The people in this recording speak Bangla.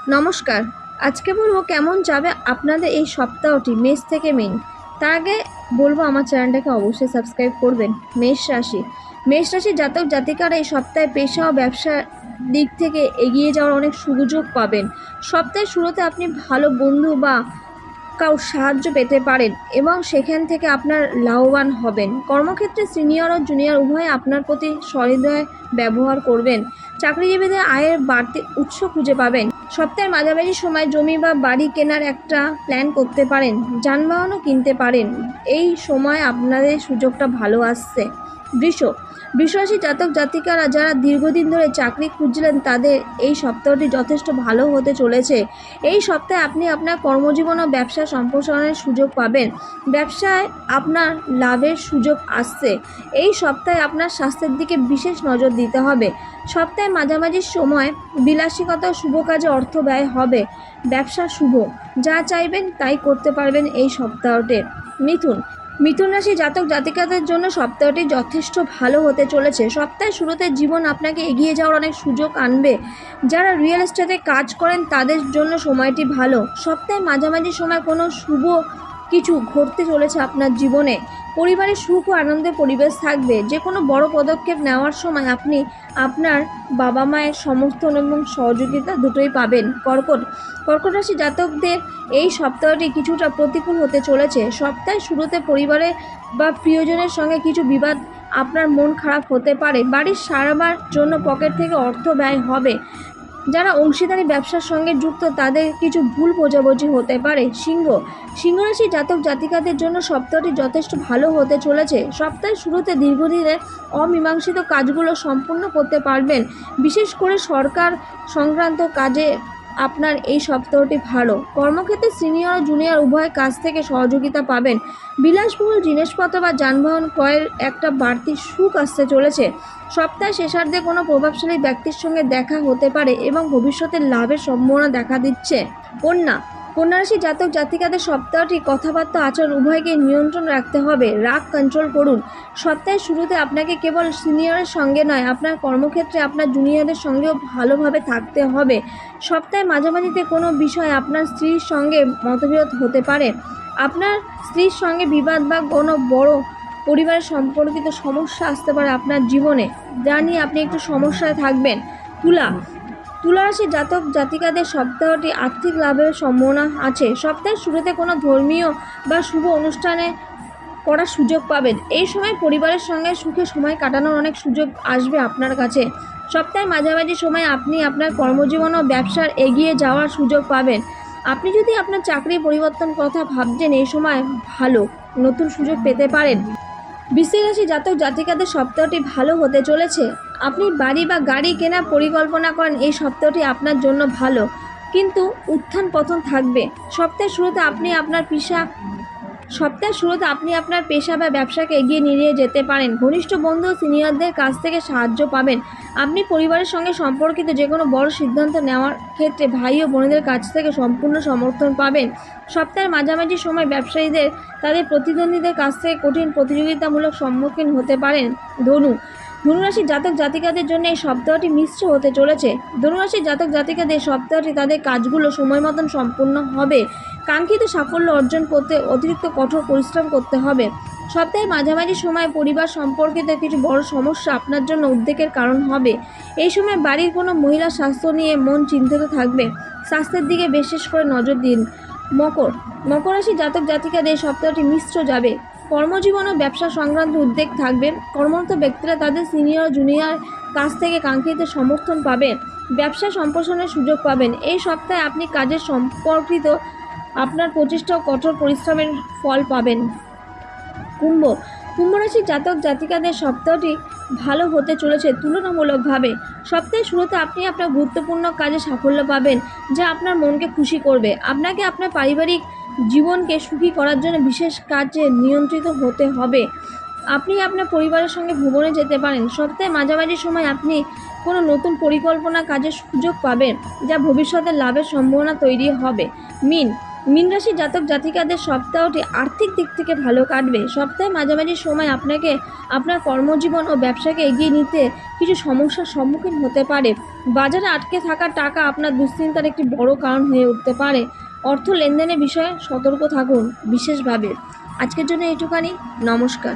নমস্কার। আজকে বলবো কেমন যাবে আপনাদের এই সপ্তাহটি মেষ থেকে মিন। তার আগে বলবো আমার চ্যানেলটাকে অবশ্যই সাবস্ক্রাইব করবেন। মেষ রাশির জাতক জাতিকারা এই সপ্তাহে পেশা ও ব্যবসার দিক থেকে এগিয়ে যাওয়ার অনেক সুযোগ পাবেন। সপ্তাহের শুরুতে আপনি ভালো বন্ধু বা কারোর সাহায্য পেতে পারেন এবং সেখান থেকে আপনার লাভবান হবেন। কর্মক্ষেত্রে সিনিয়র ও জুনিয়র উভয়ে আপনার প্রতি সহৃদয় ব্যবহার করবেন। চাকরিজীবীদের আয়ের বাড়তি উৎস খুঁজে পাবেন। সপ্তাহের মাঝামাঝি সময় জমি বা বাড়ি কেনার একটা প্ল্যান করতে পারেন। যানবাহনও কিনতে পারেন। এই সময় আপনাদের সুযোগটা ভালো আসছে। বৃষ রাশির জাতক জাতিকারা যারা দীর্ঘদিন ধরে চাকরি খুঁজছিলেন তাদের এই সপ্তাহটি যথেষ্ট ভালো হতে চলেছে। এই সপ্তাহে আপনি আপনার কর্মজীবন ও ব্যবসা সম্প্রসারণের সুযোগ পাবেন। ব্যবসায় আপনার লাভের সুযোগ আসছে। এই সপ্তাহে আপনার স্বাস্থ্যের দিকে বিশেষ নজর দিতে হবে। সপ্তাহের মাঝামাঝি সময় বিলাসিকতা ও শুভ কাজে অর্থ ব্যয় হবে। ব্যবসা শুভ, যা চাইবেন তাই করতে পারবেন এই সপ্তাহতে। মিথুন রাশি জাতক জাতিকাদের জন্য সপ্তাহটি যথেষ্ট ভালো হতে চলেছে। সপ্তাহের শুরুতে জীবন আপনাকে এগিয়ে যাওয়ার অনেক সুযোগ আনবে। যারা রিয়েল এস্টেটে কাজ করেন তাদের জন্য সময়টি ভালো। সপ্তাহের মাঝামাঝি সময় কোনো শুভ কিছু ঘটতে চলেছে আপনার জীবনে। পরিবারের সুখ ও আনন্দের পরিবেশ থাকবে। যে কোনো বড় পদক্ষেপ নেওয়ার সময় আপনি আপনার বাবা মায়ের সমর্থন এবং সহযোগিতা দুটোই পাবেন। কর্কট রাশি জাতকদের এই সপ্তাহটি কিছুটা প্রতিকূল হতে চলেছে। সপ্তাহের শুরুতে পরিবারে বা প্রিয়জনের সঙ্গে কিছু বিবাদ আপনার মন খারাপ হতে পারে। বাড়ির সারাবার জন্য পকেট থেকে অর্থ ব্যয় হবে। যারা অংশীদারি ব্যবসার সঙ্গে যুক্ত তাদের কিছু ভুল বোঝাবুঝি হতে পারে। সিংহ রাশি জাতক জাতিকাদের জন্য সপ্তাহটি যথেষ্ট ভালো হতে চলেছে। সপ্তাহের শুরুতে দীর্ঘদিনের অমীমাংসিত কাজগুলো সম্পূর্ণ করতে পারবেন। বিশেষ করে সরকার সংক্রান্ত কাজে আপনার এই সপ্তাহটি ভালো। কর্মক্ষেত্রে সিনিয়র ও জুনিয়র উভয় কাছ থেকে সহযোগিতা পাবেন। বিলাসবহুল জিনিসপত্র বা যানবাহন ক্রয়ের একটা বাড়তি সুখ আসতে চলেছে। সপ্তাহের শেষার্ধে কোনো প্রভাবশালী ব্যক্তির সঙ্গে দেখা হতে পারে এবং ভবিষ্যতের লাভের সম্ভাবনা দেখা দিচ্ছে। কন্যা রাশি জাতক জাতিকাদের সপ্তাহটি কথাবার্তা আচরণ উভয়কে নিয়ন্ত্রণ রাখতে হবে। রাগ কন্ট্রোল করুন। সপ্তাহের শুরুতে আপনাকে কেবল সিনিয়রের সঙ্গে নয়, আপনার কর্মক্ষেত্রে আপনার জুনিয়রদের সঙ্গেও ভালোভাবে থাকতে হবে। সপ্তাহের মাঝামাঝিতে কোনো বিষয়ে আপনার স্ত্রীর সঙ্গে মতবিরোধ হতে পারে। আপনার স্ত্রীর সঙ্গে বিবাদ বা কোনো বড় পরিবারের সম্পর্কিত সমস্যা আসতে পারে আপনার জীবনে, যা নিয়ে আপনি একটু সমস্যায় থাকবেন। তুলা রাশির জাতক জাতিকাদের সপ্তাহটি আর্থিক লাভের সম্ভাবনা আছে। সপ্তাহের শুরুতে কোনো ধর্মীয় বা শুভ অনুষ্ঠানে করার সুযোগ পাবেন। এই সময় পরিবারের সঙ্গে সুখে সময় কাটানোর অনেক সুযোগ আসবে আপনার কাছে। সপ্তাহের মাঝামাঝি সময় আপনি আপনার কর্মজীবন ও ব্যবসার এগিয়ে যাওয়ার সুযোগ পাবেন। আপনি যদি আপনার চাকরি পরিবর্তন কথা ভাবছেন, এই সময় ভালো নতুন সুযোগ পেতে পারেন। বৃশ্চিক রাশি জাতক জাতিকাদের সপ্তাহটি ভালো হতে চলেছে। আপনি বাড়ি বা গাড়ি কেনার পরিকল্পনা করেন, এই সপ্তাহটি আপনার জন্য ভালো, কিন্তু উত্থান পতন থাকবে। সপ্তাহের শুরুতে আপনি আপনার পেশা বা ব্যবসাকে এগিয়ে নিয়ে যেতে পারেন। ঘনিষ্ঠ বন্ধু ও সিনিয়রদের কাছ থেকে সাহায্য পাবেন। আপনি পরিবারের সঙ্গে সম্পর্কিত যে কোনো বড় সিদ্ধান্ত নেওয়ার ক্ষেত্রে ভাই ও বোনেদের কাছ থেকে সম্পূর্ণ সমর্থন পাবেন। সপ্তাহের মাঝামাঝি সময় ব্যবসায়ীদের তাদের প্রতিদ্বন্দ্বীদের কাছ থেকে কঠিন প্রতিযোগিতামূলক সম্মুখীন হতে পারেন। ধনুরাশির জাতক জাতিকাদের জন্য এই সপ্তাহটি মিশ্র হতে চলেছে। ধনুরাশির জাতক জাতিকাদের সপ্তাহটি তাদের কাজগুলো সময় মতন সম্পূর্ণ হবে। কাঙ্ক্ষিত সাফল্য অর্জন করতে অতিরিক্ত কঠোর পরিশ্রম করতে হবে। সপ্তাহের মাঝামাঝি সময় পরিবার সম্পর্কিত কিছু বড় সমস্যা আপনার জন্য উদ্বেগের কারণ হবে। এই সময় বাড়ির কোনো মহিলার স্বাস্থ্য নিয়ে মন চিন্তিত থাকবে। স্বাস্থ্যের দিকে বিশেষ করে নজর দিন। মকর রাশির জাতক জাতিকাদের সপ্তাহটি মিশ্র যাবে। কর্মজীবন ও ব্যবসা সংক্রান্ত উদ্বেগ থাকবে। কর্মরত ব্যক্তিরা তাদের সিনিয়র জুনিয়র কাছ থেকে কাঙ্ক্ষিত সমর্থন পাবেন। ব্যবসা সম্প্রসারণের সুযোগ পাবেন। এই সপ্তাহে আপনি কাজের সম্পর্কিত আপনার প্রচেষ্টা ও কঠোর পরিশ্রমের ফল পাবেন। কুম্ভ রাশির জাতক জাতিকাদের সপ্তাহটি ভালো হতে চলেছে তুলনামূলকভাবে। সপ্তাহের শুরুতে আপনি আপনার গুরুত্বপূর্ণ কাজে সাফল্য পাবেন, যা আপনার মনকে খুশি করবে। আপনাকে আপনার পারিবারিক জীবনকে সুখী করার জন্য বিশেষ কাজে নিয়ন্ত্রিত হতে হবে। আপনি আপনার পরিবারের সঙ্গে ভ্রমণে যেতে পারেন। সপ্তাহে মাঝামাঝি সময় আপনি কোনো নতুন পরিকল্পনা কাজের সুযোগ পাবেন, যা ভবিষ্যতে লাভের সম্ভাবনা তৈরি হবে। মীন রাশির জাতক জাতিকাদের সপ্তাহটি আর্থিক দিক থেকে ভালো কাটবে। সপ্তাহের মাঝামাঝি সময় আপনাকে আপনার কর্মজীবন ও ব্যবসাকে এগিয়ে নিতে কিছু সমস্যার সম্মুখীন হতে পারে। বাজারে আটকে থাকা টাকা আপনার দুশ্চিন্তার একটি বড় কারণ হয়ে উঠতে পারে। অর্থ লেনদেনের বিষয়ে সতর্ক থাকুন বিশেষভাবে। আজকের জন্য এইটুখানি। নমস্কার।